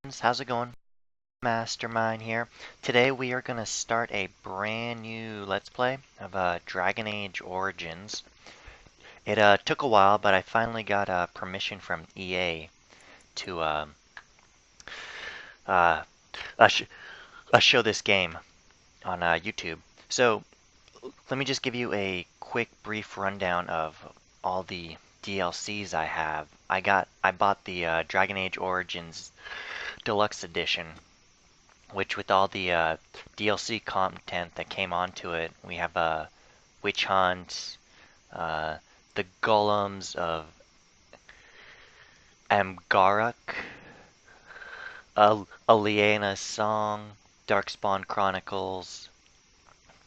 How's it going? Mastermind here. Today we are going to start a brand new Let's Play of Dragon Age Origins. It took a while, but I finally got permission from EA to uh, sh show this game on YouTube. So let me just give you a quick brief rundown of all the DLCs I have. I bought the Dragon Age Origins Deluxe Edition, which with all the DLC content that came onto it, we have Witch Hunt, the Golems of Amgarok, Aliena's Song, Darkspawn Chronicles,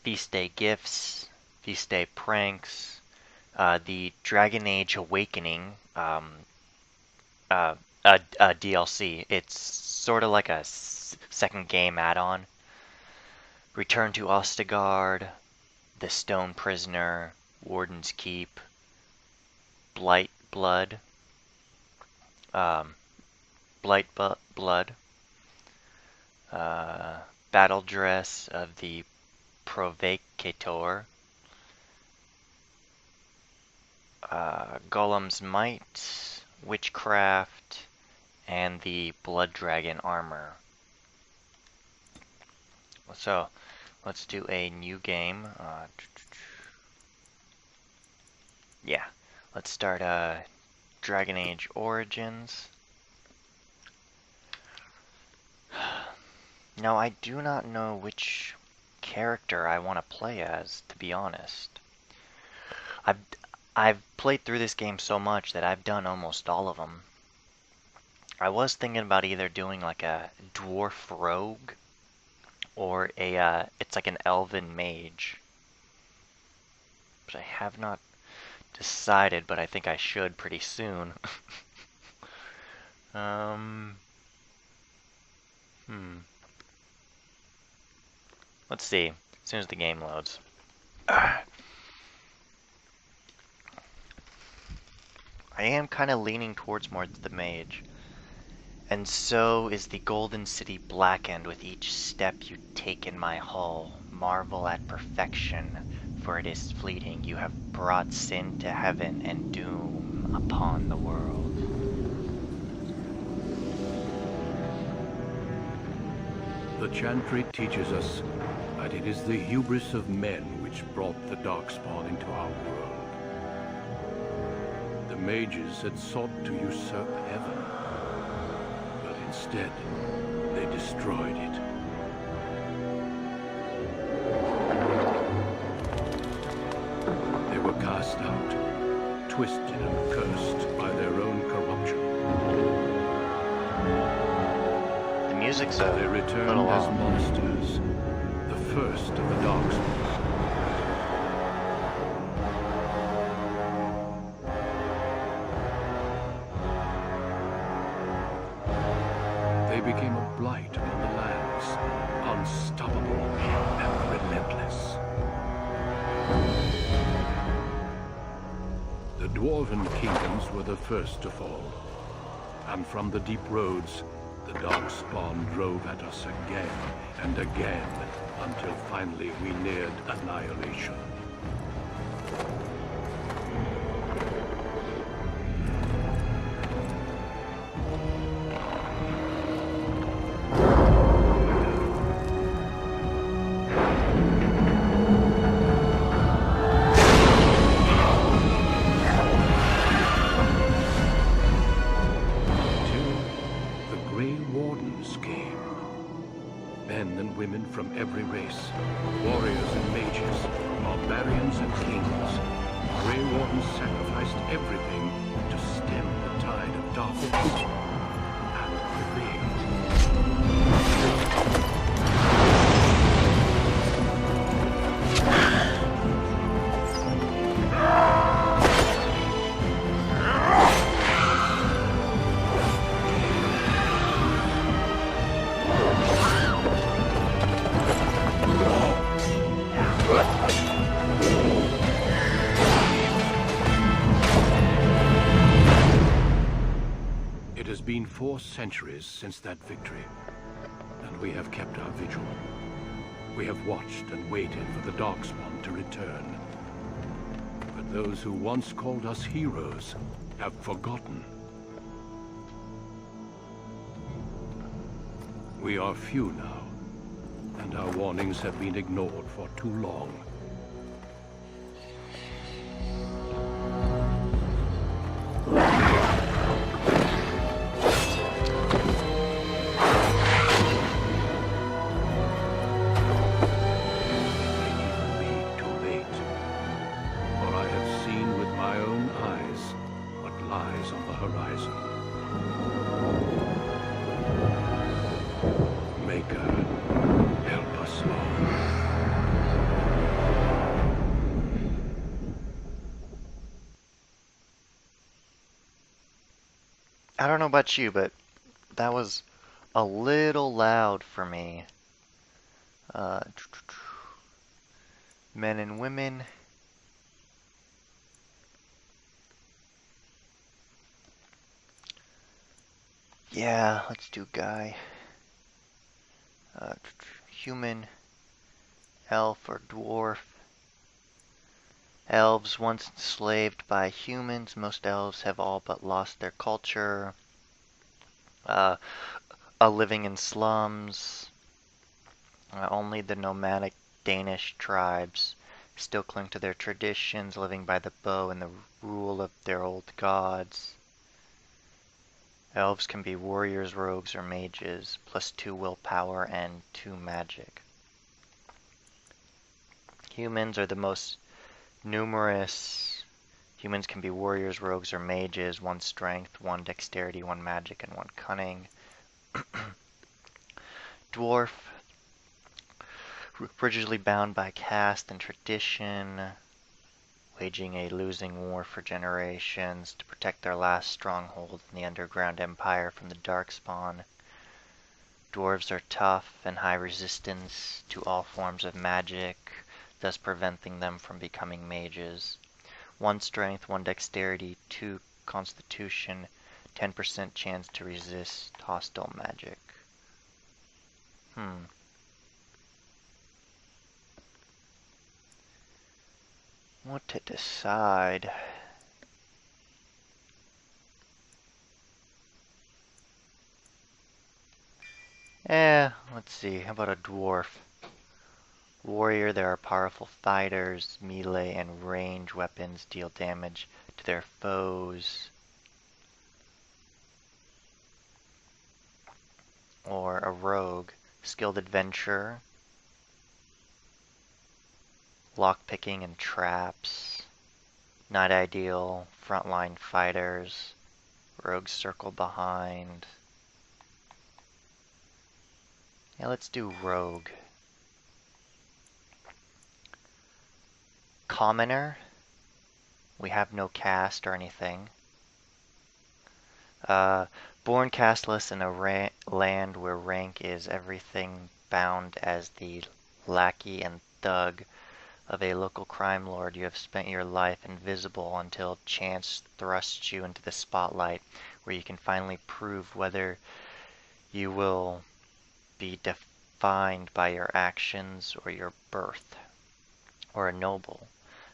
Feast Day Gifts, Feast Day Pranks, the Dragon Age Awakening DLC. It's sort of like a second game add-on. Return to Ostigard, The Stone Prisoner, Warden's Keep, Blight Blood, Battle Dress of the Provocator, Golem's Might, Witchcraft, and the Blood Dragon Armor. So, let's do a new game. Yeah, let's start Dragon Age Origins. Now, I do not know which character I want to play as, to be honest. I've played through this game so much that I've done almost all of them. I was thinking about either doing like a dwarf rogue or it's like an elven mage. But I have not decided, but I think I should pretty soon. Let's see, as soon as the game loads. I am kind of leaning towards more the mage. And so is the Golden City blackened with each step you take in my hall. Marvel at perfection, for it is fleeting. You have brought sin to heaven and doom upon the world. The Chantry teaches us that it is the hubris of men which brought the Darkspawn into our world. The mages had sought to usurp heaven. Instead, they destroyed it. They were cast out, twisted and cursed by their own corruption. The music's They returned as monsters, the first of the Darkspawn. They became a blight upon the lands, unstoppable and relentless. The Dwarven kingdoms were the first to fall, and from the deep roads, the Darkspawn drove at us again and again, until finally we neared annihilation. Men and women from every race, warriors and mages, barbarians and kings. Grey Wardens sacrificed everything to stem the tide of darkness and prevail. 4 centuries since that victory, and we have kept our vigil. We have watched and waited for the Darkspawn to return. But those who once called us heroes have forgotten. We are few now, and our warnings have been ignored for too long. I don't know about you, but that was a little loud for me. Men and women. Yeah, let's do guy. Human, elf, or dwarf. Elves once enslaved by humans. Most elves have all but lost their culture. Living in slums. Only the nomadic Danish tribes still cling to their traditions, living by the bow and the rule of their old gods. Elves can be warriors, rogues, or mages, +2 willpower and 2 magic. Humans are the most numerous. Humans can be warriors, rogues, or mages, 1 strength, 1 dexterity, 1 magic, and 1 cunning. Dwarf, rigidly bound by caste and tradition, waging a losing war for generations to protect their last stronghold in the underground empire from the Darkspawn. Dwarves are tough and high resistance to all forms of magic, thus preventing them from becoming mages. 1 strength, 1 dexterity, 2 constitution, 10% chance to resist hostile magic. What to decide? Let's see. How about a dwarf? Warrior, there are powerful fighters. Melee and range weapons deal damage to their foes. Or a rogue. Skilled adventurer. Lockpicking and traps. Not ideal. Frontline fighters. Rogues circle behind. Yeah, let's do rogue. Commoner. We have no caste or anything. Born casteless in a land where rank is everything, bound as the lackey and thug of a local crime lord. You have spent your life invisible until chance thrusts you into the spotlight, where you can finally prove whether you will be defined by your actions or your birth. Or a noble.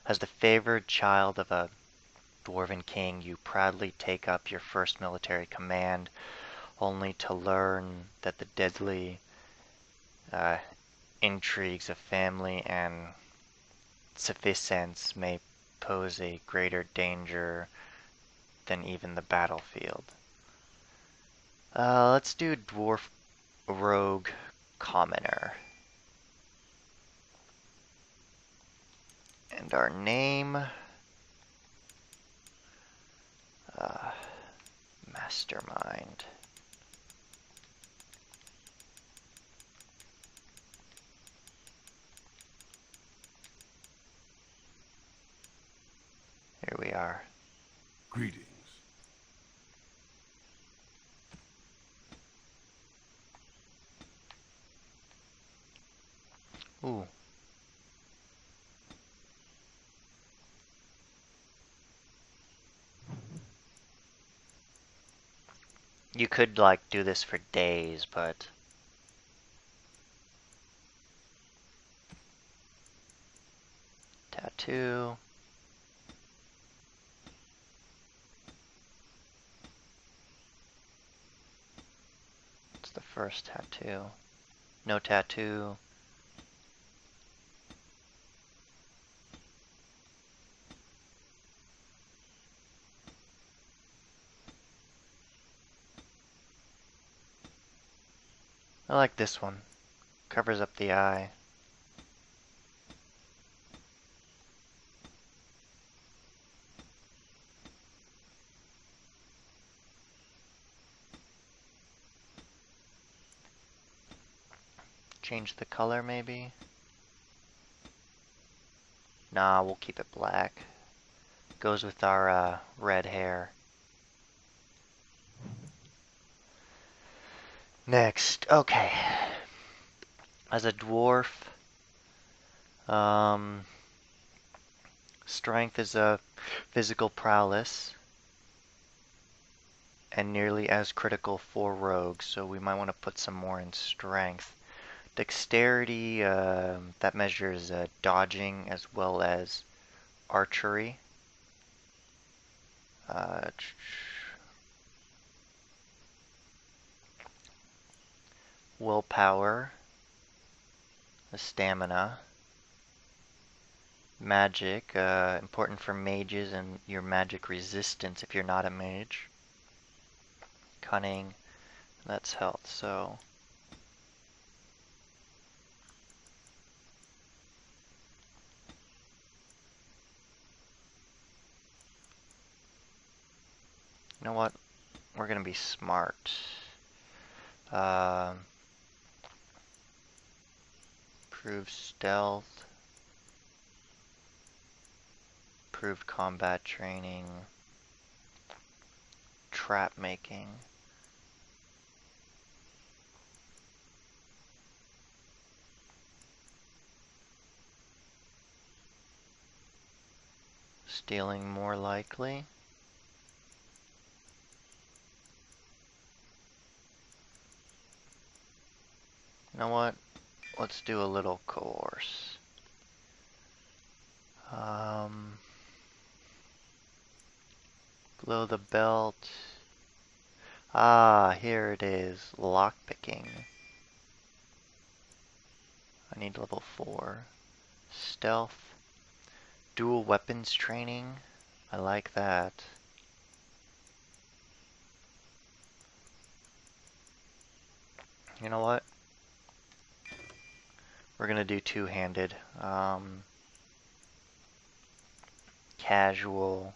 As the favored child of a dwarven king, you proudly take up your first military command, only to learn that the deadly intrigues of family and sufficence may pose a greater danger than even the battlefield. Let's do dwarf, rogue, commoner. And our name, Mastermind. Here we are. Greetings. Ooh. You could, like, do this for days, but... Tattoo. What's the first tattoo? No tattoo. I like this one. Covers up the eye. Change the color maybe? Nah, we'll keep it black. Goes with our red hair. Next, okay. As a dwarf, strength is a physical prowess, and nearly as critical for rogues, so we might want to put some more in strength. Dexterity, that measures dodging as well as archery. Willpower, the stamina. Magic, important for mages and your magic resistance if you're not a mage. Cunning, that's health, so... You know what? We're gonna be smart. Improved stealth. Improved combat training. Trap making. Stealing more likely. You know what? Let's do a little course. Below the belt. Ah, here it is. Lockpicking. I need level 4. Stealth. Dual weapons training. I like that. You know what? We're gonna do two-handed. Casual.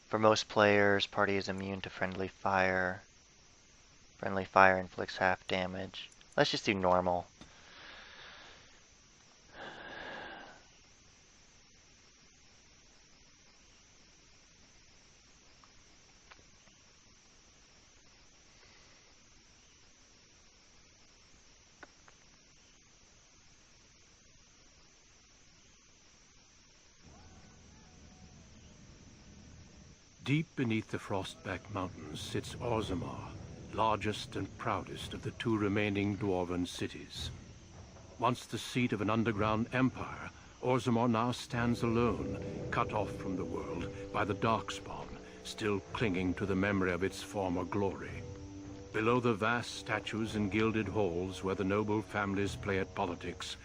For most players, party is immune to friendly fire. Friendly fire inflicts half damage. Let's just do normal. Deep beneath the Frostback Mountains sits Orzammar, largest and proudest of the two remaining dwarven cities. Once the seat of an underground empire, Orzammar now stands alone, cut off from the world by the Darkspawn, still clinging to the memory of its former glory. Below the vast statues and gilded halls where the noble families play at politics,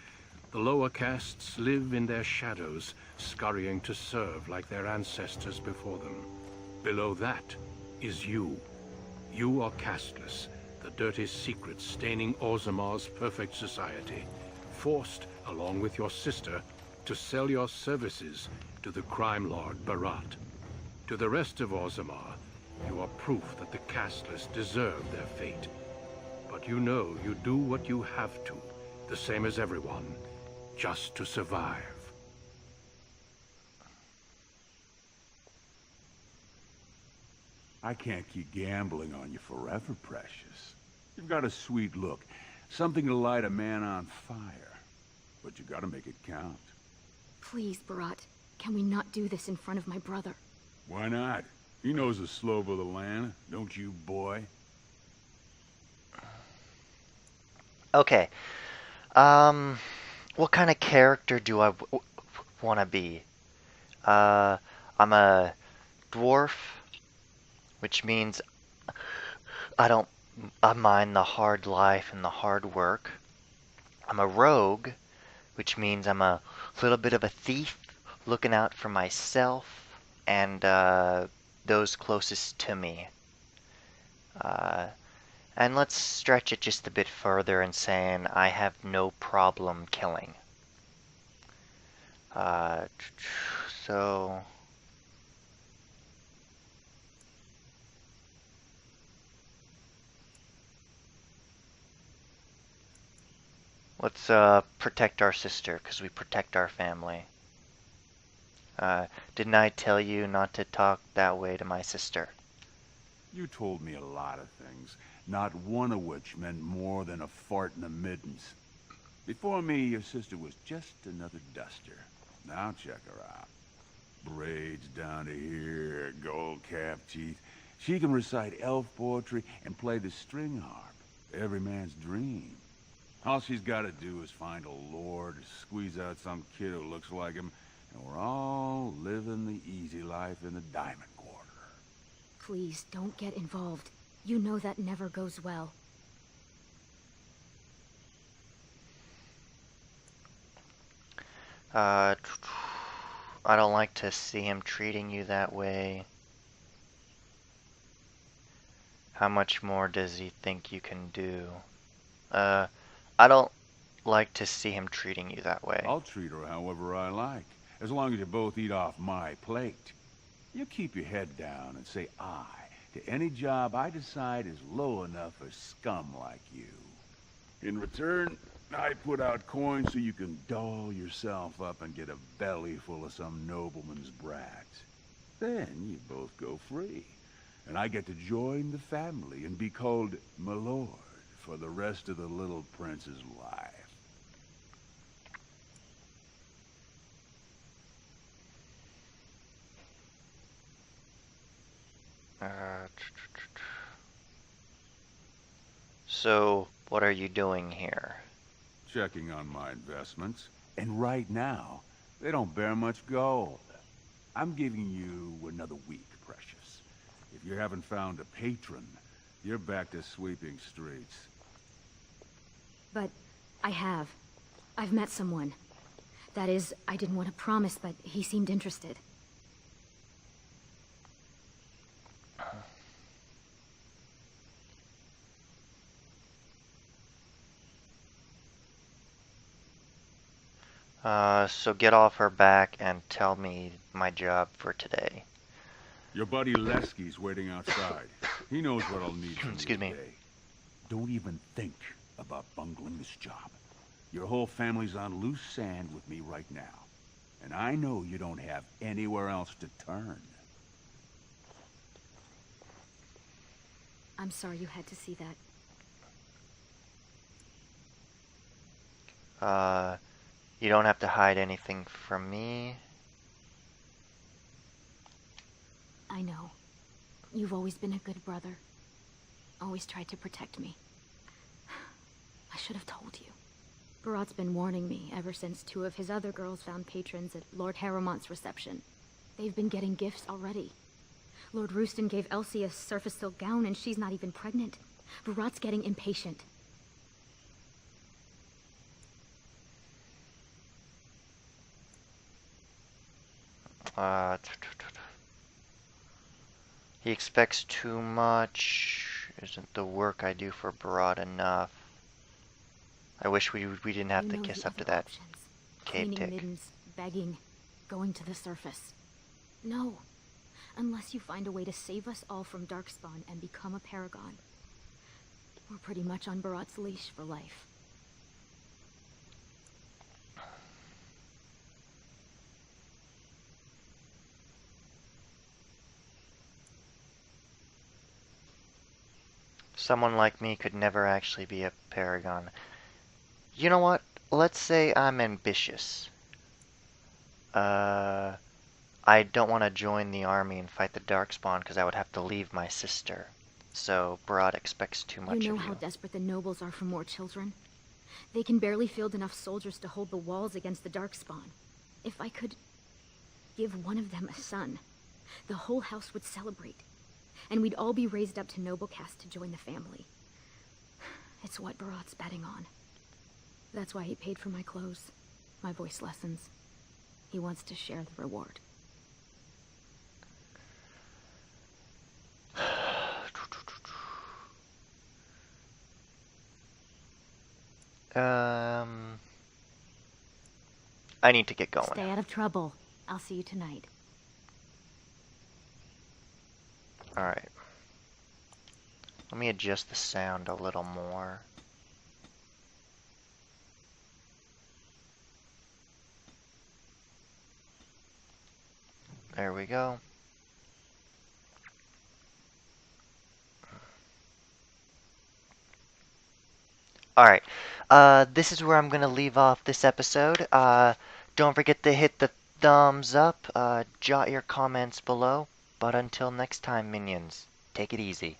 the lower castes live in their shadows, scurrying to serve like their ancestors before them. Below that is you. You are casteless, the dirty secret staining Orzammar's perfect society, forced, along with your sister, to sell your services to the crime lord Barat. To the rest of Orzammar, you are proof that the casteless deserve their fate. But you know you do what you have to, the same as everyone, just to survive. I can't keep gambling on you forever, Precious. You've got a sweet look. Something to light a man on fire. But you gotta make it count. Please, Barat. Can we not do this in front of my brother? Why not? He knows the slope of the land, don't you, boy? Okay. What kind of character do I want to be? Uh, I'm a dwarf, which means I mind the hard life and the hard work. I'm a rogue, which means I'm a little bit of a thief, looking out for myself and those closest to me. And let's stretch it just a bit further and saying I have no problem killing. So let's protect our sister, because we protect our family. Didn't I tell you not to talk that way to my sister? You told me a lot of things, not one of which meant more than a fart in the middens. Before me, your sister was just another duster. Now check her out. Braids down to here, gold cap teeth. She can recite elf poetry and play the string harp. Every man's dream. All she's got to do is find a lord, squeeze out some kid who looks like him, and we're all living the easy life in the Diamond Quarter. Please, don't get involved. You know that never goes well. I don't like to see him treating you that way. How much more does he think you can do? I don't like to see him treating you that way. I'll treat her however I like, as long as you both eat off my plate. You keep your head down and say aye to any job I decide is low enough for scum like you. In return, I put out coins so you can doll yourself up and get a belly full of some nobleman's brat. Then you both go free, and I get to join the family and be called my lord for the rest of the little prince's life. So, what are you doing here? Checking on my investments, and right now, they don't bear much gold. I'm giving you another week, Precious. If you haven't found a patron, you're back to sweeping streets. But I have. I've met someone. That is, I didn't want to promise, but he seemed interested. So get off her back and tell me my job for today. Your buddy Lesky's waiting outside. He knows what I'll need from Excuse you me. today. Don't even think about bungling this job. Your whole family's on loose sand with me right now. And I know you don't have anywhere else to turn. I'm sorry you had to see that. You don't have to hide anything from me. I know. You've always been a good brother. Always tried to protect me. I should have told you. Barat's been warning me ever since 2 of his other girls found patrons at Lord Harrowmont's reception. They've been getting gifts already. Lord Rooston gave Elsie a surface silk gown and she's not even pregnant. Barat's getting impatient. He expects too much. Isn't the work I do for Barat enough? I wish we didn't have to kiss up to that cave Cleaning tick. middens, begging, going to the surface. No. Unless you find a way to save us all from Darkspawn and become a paragon. We're pretty much on Barat's leash for life. Someone like me could never actually be a paragon. You know what? Let's say I'm ambitious. I don't want to join the army and fight the Darkspawn because I would have to leave my sister. So Barat expects too much You know of how you. desperate the nobles are for more children? They can barely field enough soldiers to hold the walls against the Darkspawn. If I could give one of them a son, the whole house would celebrate, and we'd all be raised up to noble caste to join the family. It's what Barat's betting on. That's why he paid for my clothes, my voice lessons. He wants to share the reward. I need to get going. Stay out of trouble. I'll see you tonight. Alright. Let me adjust the sound a little more. There we go. Alright, this is where I'm going to leave off this episode. Don't forget to hit the thumbs up, jot your comments below. But until next time, minions, take it easy.